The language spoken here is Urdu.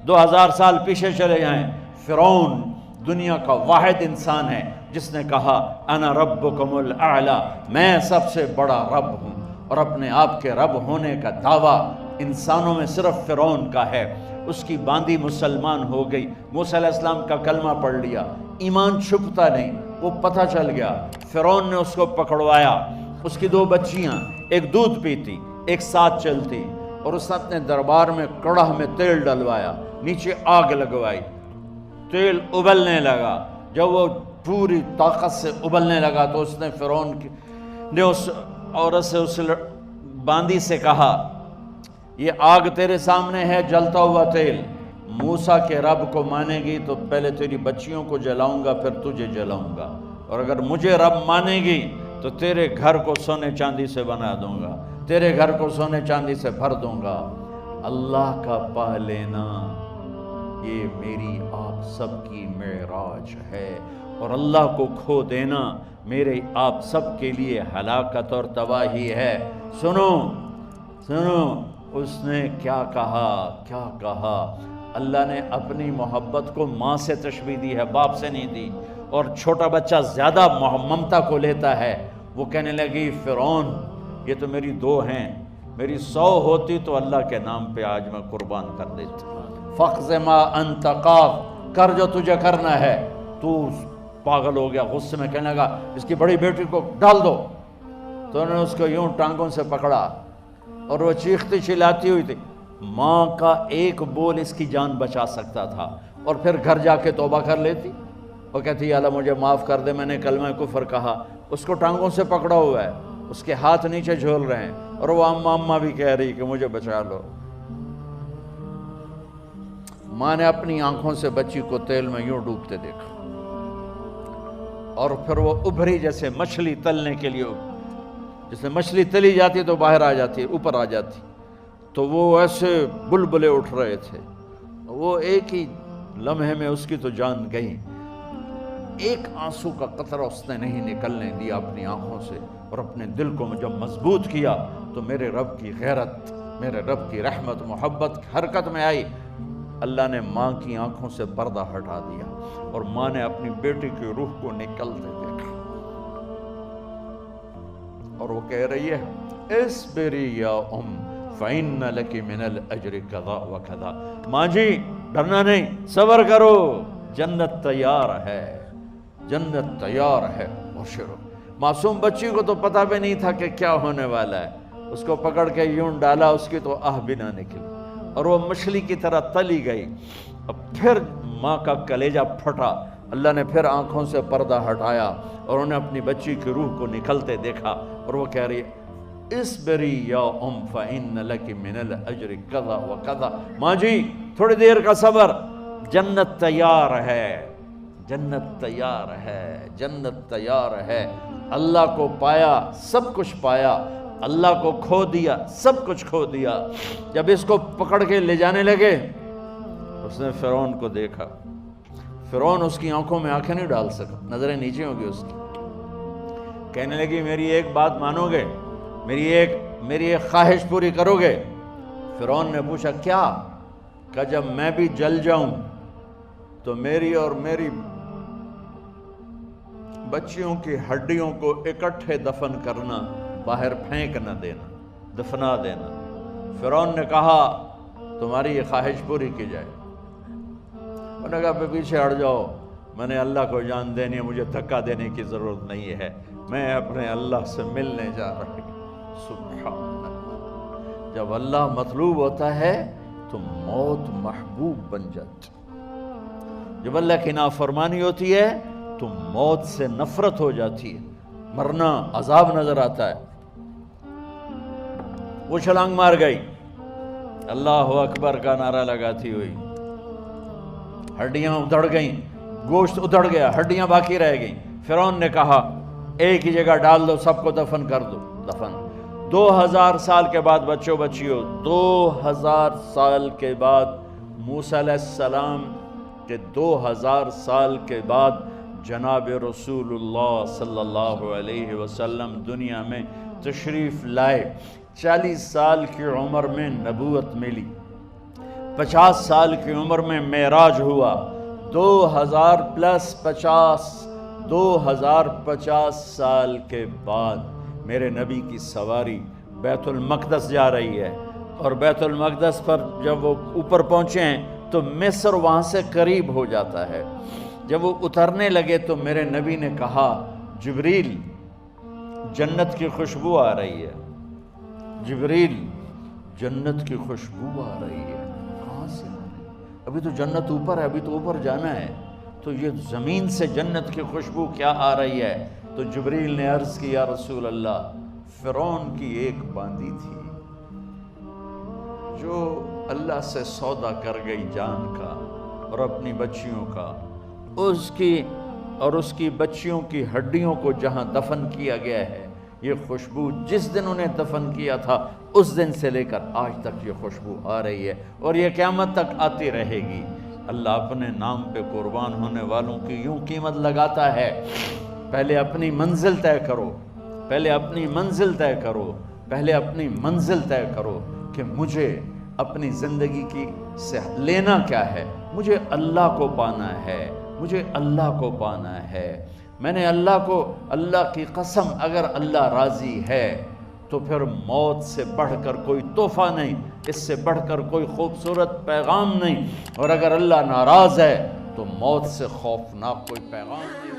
2000 سال پیچھے چلے جائیں، فرعون دنیا کا واحد انسان ہے جس نے کہا انا ربکم الاعلی، میں سب سے بڑا رب ہوں، اور اپنے آپ کے رب ہونے کا دعویٰ انسانوں میں صرف فرعون کا ہے۔ اس کی باندی مسلمان ہو گئی، موسیٰ علیہ السلام کا کلمہ پڑھ لیا، ایمان چھپتا نہیں، وہ پتہ چل گیا، فرعون نے اس کو پکڑوایا۔ اس کی 2 بچیاں، ایک دودھ پیتی ایک ساتھ چلتی، اور اس نے اپنے دربار میں کڑاہ میں تیل ڈلوایا، نیچے آگ لگوائی، تیل ابلنے لگا۔ جب وہ پوری طاقت سے ابلنے لگا تو اس نے فرعون نے اس عورت سے، اس باندی سے کہا یہ آگ تیرے سامنے ہے، جلتا ہوا تیل، موسیٰ کے رب کو مانے گی تو پہلے تیری بچیوں کو جلاؤں گا پھر تجھے جلاؤں گا، اور اگر مجھے رب مانے گی تو تیرے گھر کو سونے چاندی سے بنا دوں گا، تیرے گھر کو سونے چاندی سے بھر دوں گا۔ اللہ کا پا لینا یہ میری آپ سب کی معراج ہے، اور اللہ کو کھو دینا میرے آپ سب کے لیے ہلاکت اور تباہی ہے۔ سنو سنو، اس نے کیا کہا؟ اللہ نے اپنی محبت کو ماں سے تشبیہ دی ہے، باپ سے نہیں دی، اور چھوٹا بچہ زیادہ ممتا کو لیتا ہے۔ وہ کہنے لگی فرعون یہ تو میری 2 ہیں، میری 100 ہوتی تو اللہ کے نام پہ آج میں قربان کر دیتی۔ فَقْضِ مَا أَنْتَ قَاضٍ، کر جو تجھے کرنا ہے۔ تو پاگل ہو گیا، غصے میں کہنے لگا اس کی بڑی بیٹی کو ڈال دو۔ تو انہوں نے اس کو یوں ٹانگوں سے پکڑا، اور وہ چیختی چلاتی ہوئی تھی۔ ماں کا ایک بول اس کی جان بچا سکتا تھا، اور پھر گھر جا کے توبہ کر لیتی، وہ کہتی اللہ مجھے معاف کر دے، میں نے کلمہ کفر کہا۔ اس کو ٹانگوں سے پکڑا ہوا ہے، اس کے ہاتھ نیچے جھول رہے ہیں، اور وہ اماں بھی کہہ رہی کہ مجھے بچا لو۔ ماں نے اپنی آنکھوں سے بچی کو تیل میں یوں ڈوبتے دیکھا، اور پھر وہ ابھری جیسے مچھلی تلنے کے لیے، جیسے مچھلی تلی جاتی تو باہر آ جاتی، اوپر آ جاتی، تو وہ ایسے بلبلے اٹھ رہے تھے۔ وہ ایک ہی لمحے میں اس کی تو جان گئی، ایک آنسو کا قطرہ اس نے نہیں نکلنے دیا اپنی آنکھوں سے، اور اپنے دل کو جب مضبوط کیا تو میرے رب کی غیرت، میرے رب کی رحمت محبت حرکت میں آئی۔ اللہ نے ماں کی آنکھوں سے پردہ ہٹا دیا، اور ماں نے اپنی بیٹی کی روح کو نکلتے دیکھا، اور وہ کہہ رہی ہے اصبری یا ام فإن لک من الأجر کذا وکذا، ماں جی ڈرنا نہیں، صبر کرو، جنت تیار ہے، جنت تیار ہے، بشرو۔ معصوم بچی کو تو پتہ بھی نہیں تھا کہ کیا ہونے والا ہے، اس کو پکڑ کے یوں ڈالا، اس کی تو آہ بھی نہ نکلی، اور وہ مچھلی کی طرح تلی گئی۔ اب پھر ماں کا کلیجہ پھٹا، اللہ نے پھر آنکھوں سے پردہ ہٹایا، اور انہیں اپنی بچی کی روح کو نکلتے دیکھا، اور وہ کہہ رہی ہے اصبری یا ام فإن لک من الأجر کذا وکذا، ماں جی تھوڑی دیر کا صبر، جنت تیار ہے، جنت تیار ہے، جنت تیار ہے۔ اللہ کو پایا سب کچھ پایا، اللہ کو کھو دیا سب کچھ کھو دیا۔ جب اس کو پکڑ کے لے جانے لگے، اس نے فرعون کو دیکھا، فرعون اس کی آنکھوں میں آنکھیں نہیں ڈال سکا، نظریں نیچے ہوں گی اس کی۔ کہنے لگی میری ایک بات مانو گے، میری ایک خواہش پوری کرو گے؟ فرعون نے پوچھا کیا؟ کہ جب میں بھی جل جاؤں تو میری اور میری بچیوں کی ہڈیوں کو اکٹھے دفن کرنا، باہر پھینک نہ دینا، دفنا دینا۔ فرعون نے کہا تمہاری یہ خواہش پوری کی جائے۔ انہوں نے کہا پیچھے ہٹ جاؤ، میں نے اللہ کو جان دینی ہے، مجھے دھکا دینے کی ضرورت نہیں ہے، میں اپنے اللہ سے ملنے جا رہا ہوں۔ سبحان اللہ، جب اللہ مطلوب ہوتا ہے تو موت محبوب بن جاتی، جب اللہ کی نافرمانی ہوتی ہے تو موت سے نفرت ہو جاتی ہے، مرنا عذاب نظر آتا ہے۔ وہ چھلانگ مار گئی، اللہ اکبر کا نعرہ لگاتی ہوئی، ہڈیاں ادھڑ گئیں، گوشت ادھڑ گیا، ہڈیاں باقی رہ گئیں۔ فرعون نے کہا ایک ہی جگہ ڈال دو، سب کو دفن کر دو، دفن۔ 2000 سال کے بعد بچوں بچیوں، 2000 سال کے بعد موسیٰ علیہ السلام کے 2000 سال کے بعد جناب رسول اللہ صلی اللہ علیہ وسلم دنیا میں تشریف لائے۔ 40 سال کی عمر میں نبوت ملی، 50 سال کی عمر میں معراج ہوا، 2050 سال کے بعد میرے نبی کی سواری بیت المقدس جا رہی ہے، اور بیت المقدس پر جب وہ اوپر پہنچے ہیں تو مصر وہاں سے قریب ہو جاتا ہے۔ جب وہ اترنے لگے تو میرے نبی نے کہا جبریل جنت کی خوشبو آ رہی ہے، جبریل جنت کی خوشبو آ رہی ہے، کہاں سے آ رہی ہے؟ ابھی تو جنت اوپر ہے، ابھی تو اوپر جانا ہے، تو یہ زمین سے جنت کی خوشبو کیا آ رہی ہے؟ تو جبریل نے عرض کی یا رسول اللہ، فرعون کی ایک باندی تھی جو اللہ سے سودا کر گئی جان کا اور اپنی بچیوں کا، اس کی بچیوں کی ہڈیوں کو جہاں دفن کیا گیا ہے، یہ خوشبو جس دن انہیں دفن کیا تھا اس دن سے لے کر آج تک یہ خوشبو آ رہی ہے، اور یہ قیامت تک آتی رہے گی۔ اللہ اپنے نام پہ قربان ہونے والوں کی یوں قیمت لگاتا ہے، پہلے اپنی منزل طے کرو، پہلے اپنی منزل طے کرو، پہلے اپنی منزل طے کرو کہ مجھے اپنی زندگی کی سے لینا کیا ہے، مجھے اللہ کو پانا ہے، مجھے اللہ کو پانا ہے۔ میں نے اللہ کی قسم، اگر اللہ راضی ہے تو پھر موت سے بڑھ کر کوئی تحفہ نہیں، اس سے بڑھ کر کوئی خوبصورت پیغام نہیں، اور اگر اللہ ناراض ہے تو موت سے خوفناک کوئی پیغام نہیں۔